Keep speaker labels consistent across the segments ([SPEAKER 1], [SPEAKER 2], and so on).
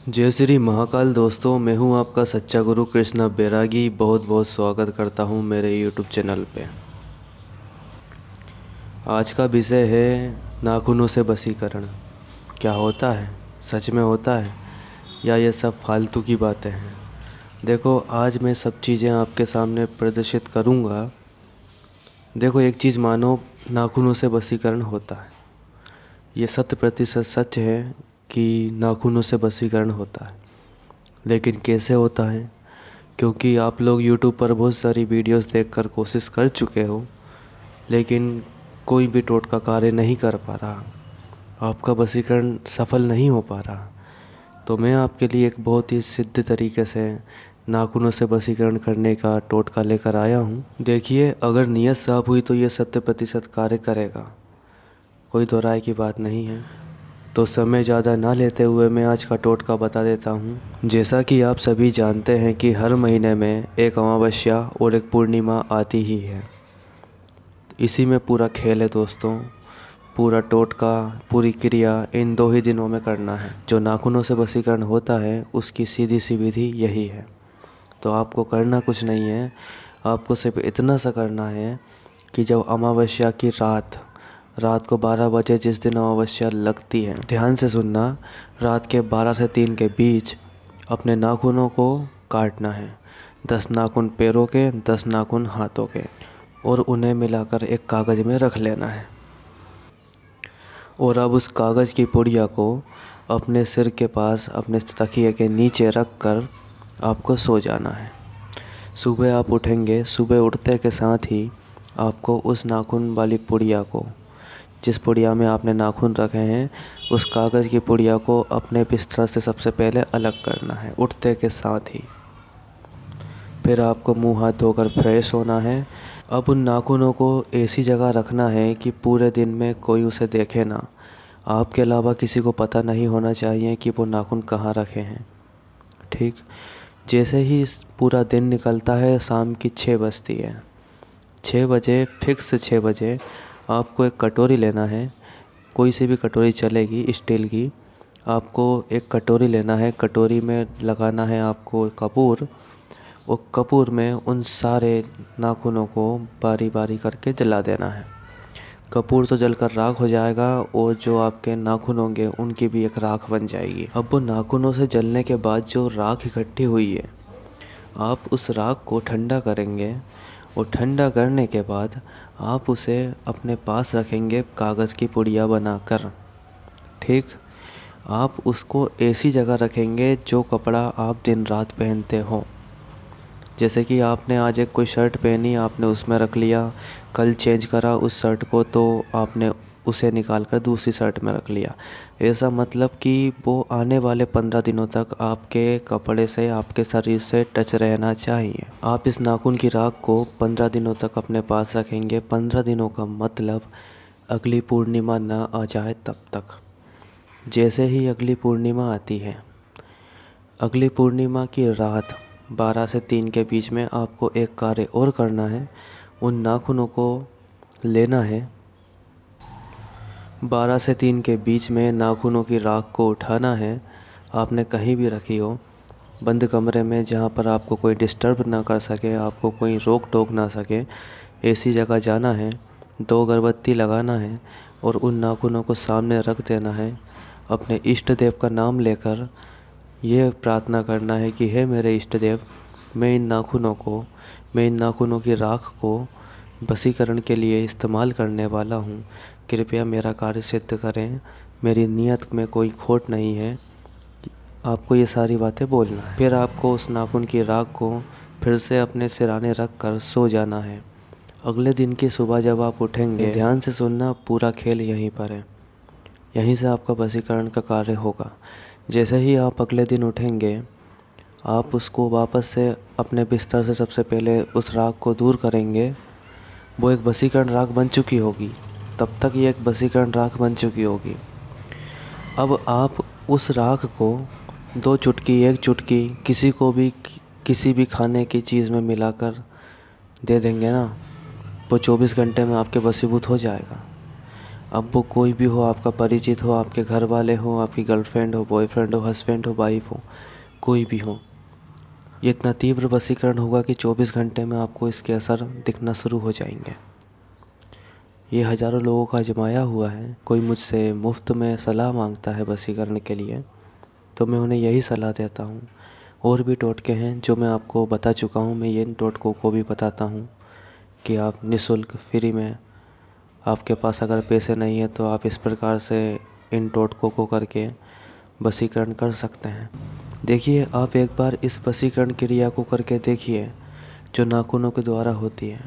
[SPEAKER 1] जय श्री महाकाल दोस्तों, मैं हूं आपका सच्चा गुरु कृष्णा बैरागी। बहुत बहुत स्वागत करता हूं मेरे यूट्यूब चैनल पे। आज का विषय है नाखूनों से वशीकरण। क्या होता है, सच में होता है या ये सब फालतू की बातें हैं? देखो, आज मैं सब चीज़ें आपके सामने प्रदर्शित करूंगा। देखो, एक चीज़ मानो, नाखूनों से वशीकरण होता है। ये 100% सच है कि नाखूनों से वशीकरण होता है। लेकिन कैसे होता है? क्योंकि आप लोग YouTube पर बहुत सारी वीडियोस देखकर कोशिश कर चुके हो, लेकिन कोई भी टोटका कार्य नहीं कर पा रहा, आपका वशीकरण सफल नहीं हो पा रहा। तो मैं आपके लिए एक बहुत ही सिद्ध तरीके से नाखूनों से वशीकरण करने का टोटका लेकर आया हूँ। देखिए, अगर नीयत साफ हुई तो ये 100% कार्य करेगा, कोई दो राय की बात नहीं है। तो समय ज़्यादा ना लेते हुए मैं आज का टोटका बता देता हूँ। जैसा कि आप सभी जानते हैं कि हर महीने में एक अमावस्या और एक पूर्णिमा आती ही है। इसी में पूरा खेल है दोस्तों। पूरा टोटका, पूरी क्रिया इन 2 ही दिनों में करना है। जो नाखूनों से वशीकरण होता है उसकी सीधी सी विधि यही है। तो आपको करना कुछ नहीं है, आपको सिर्फ इतना सा करना है कि जब अमावस्या की रात को 12 बजे, जिस दिन अमावस्या लगती है, ध्यान से सुनना, रात के 12 से 3 के बीच अपने नाखूनों को काटना है। 10 नाखून पैरों के, 10 नाखून हाथों के, और उन्हें मिलाकर एक कागज़ में रख लेना है। और अब उस कागज़ की पुड़िया को अपने सिर के पास, अपने तकिए के नीचे रख कर आपको सो जाना है। सुबह आप उठेंगे, सुबह उठते के साथ ही आपको उस नाखून वाली पुड़िया को, जिस पुड़िया में आपने नाखून रखे हैं, उस कागज़ की पुड़िया को अपने बिस्तर से सबसे पहले अलग करना है, उठते के साथ ही। फिर आपको मुंह हाथ धोकर फ्रेश होना है। अब उन नाखूनों को ऐसी जगह रखना है कि पूरे दिन में कोई उसे देखे ना। आपके अलावा किसी को पता नहीं होना चाहिए कि वो नाखून कहाँ रखे हैं। ठीक, जैसे ही पूरा दिन निकलता है, शाम की 6 बजती है। 6 बजे, फिक्स 6 बजे आपको एक कटोरी लेना है। कोई सी भी कटोरी चलेगी, स्टील की। आपको एक कटोरी लेना है, कटोरी में लगाना है आपको कपूर, और कपूर में उन सारे नाखूनों को बारी बारी करके जला देना है। कपूर तो जलकर राख हो जाएगा, और जो आपके नाखून होंगे उनकी भी एक राख बन जाएगी। अब वो नाखूनों से जलने के बाद जो राख इकट्ठी हुई है, आप उस राख को ठंडा करेंगे, और ठंडा करने के बाद आप उसे अपने पास रखेंगे कागज़ की पुड़िया बनाकर। ठीक, आप उसको ऐसी जगह रखेंगे जो कपड़ा आप दिन रात पहनते हो। जैसे कि आपने आज एक कोई शर्ट पहनी, आपने उसमें रख लिया, कल चेंज करा उस शर्ट को तो आपने उसे निकाल कर दूसरी शर्ट में रख लिया। ऐसा मतलब कि वो आने वाले 15 दिनों तक आपके कपड़े से, आपके शरीर से टच रहना चाहिए। आप इस नाखून की राख को 15 दिनों तक अपने पास रखेंगे। 15 दिनों का मतलब अगली पूर्णिमा ना आ जाए तब तक। जैसे ही अगली पूर्णिमा आती है, अगली पूर्णिमा की रात 12 से 3 के बीच में आपको एक कार्य और करना है। उन नाखूनों को लेना है, 12 से 3 के बीच में नाखूनों की राख को उठाना है। आपने कहीं भी रखी हो, बंद कमरे में, जहाँ पर आपको कोई डिस्टर्ब ना कर सके, आपको कोई रोक टोक ना सके, ऐसी जगह जाना है। 2 अगरबत्ती लगाना है और उन नाखूनों को सामने रख देना है। अपने इष्ट देव का नाम लेकर यह प्रार्थना करना है कि हे मेरे इष्ट देव, मैं इन नाखूनों की राख को वशीकरण के लिए इस्तेमाल करने वाला हूँ। कृपया मेरा कार्य सिद्ध करें, मेरी नीयत में कोई खोट नहीं है। आपको ये सारी बातें बोलना है। फिर आपको उस नाखून की राख को फिर से अपने सिराने रख कर सो जाना है। अगले दिन की सुबह जब आप उठेंगे, ध्यान से सुनना, पूरा खेल यहीं पर है। यहीं से आपका वशीकरण का कार्य होगा। जैसे ही आप अगले दिन उठेंगे, आप उसको वापस से अपने बिस्तर से सबसे पहले उस राख को दूर करेंगे। वो एक वशीकरण राख बन चुकी होगी, तब तक ये एक वशीकरण राख बन चुकी होगी। अब आप उस राख को 2 चुटकी, 1 चुटकी किसी को भी, किसी भी खाने की चीज़ में मिलाकर दे देंगे ना, वो 24 घंटे में आपके वशीभूत हो जाएगा। अब वो कोई भी हो, आपका परिचित हो, आपके घर वाले हो, आपकी गर्लफ्रेंड हो, बॉयफ्रेंड हो, हस्बैंड हो, वाइफ हो, कोई भी हो, ये इतना तीव्र वशीकरण होगा कि 24 घंटे में आपको इसके असर दिखना शुरू हो जाएंगे। ये हज़ारों लोगों का आजमाया हुआ है। कोई मुझसे मुफ्त में सलाह मांगता है वशीकरण के लिए, तो मैं उन्हें यही सलाह देता हूँ। और भी टोटके हैं जो मैं आपको बता चुका हूँ, मैं इन टोटकों को भी बताता हूँ कि आप निःशुल्क फ्री में, आपके पास अगर पैसे नहीं है तो आप इस प्रकार से इन टोटकों को करके वशीकरण कर सकते हैं। देखिए, आप एक बार इस वशीकरण क्रिया को करके देखिए जो नाखूनों के द्वारा होती है,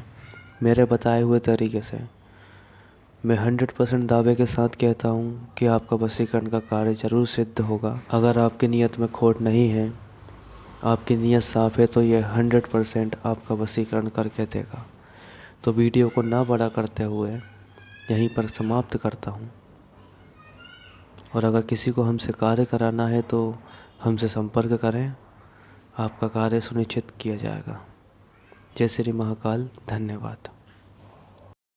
[SPEAKER 1] मेरे बताए हुए तरीके से। मैं 100% दावे के साथ कहता हूँ कि आपका वशीकरण का कार्य जरूर सिद्ध होगा। अगर आपकी नीयत में खोट नहीं है, आपकी नीयत साफ है, तो ये 100% आपका वशीकरण करके देगा। तो वीडियो को ना बड़ा करते हुए यहीं पर समाप्त करता हूँ। और अगर किसी को हमसे कार्य कराना है तो हमसे संपर्क करें, आपका कार्य सुनिश्चित किया जाएगा। जय श्री महाकाल। धन्यवाद।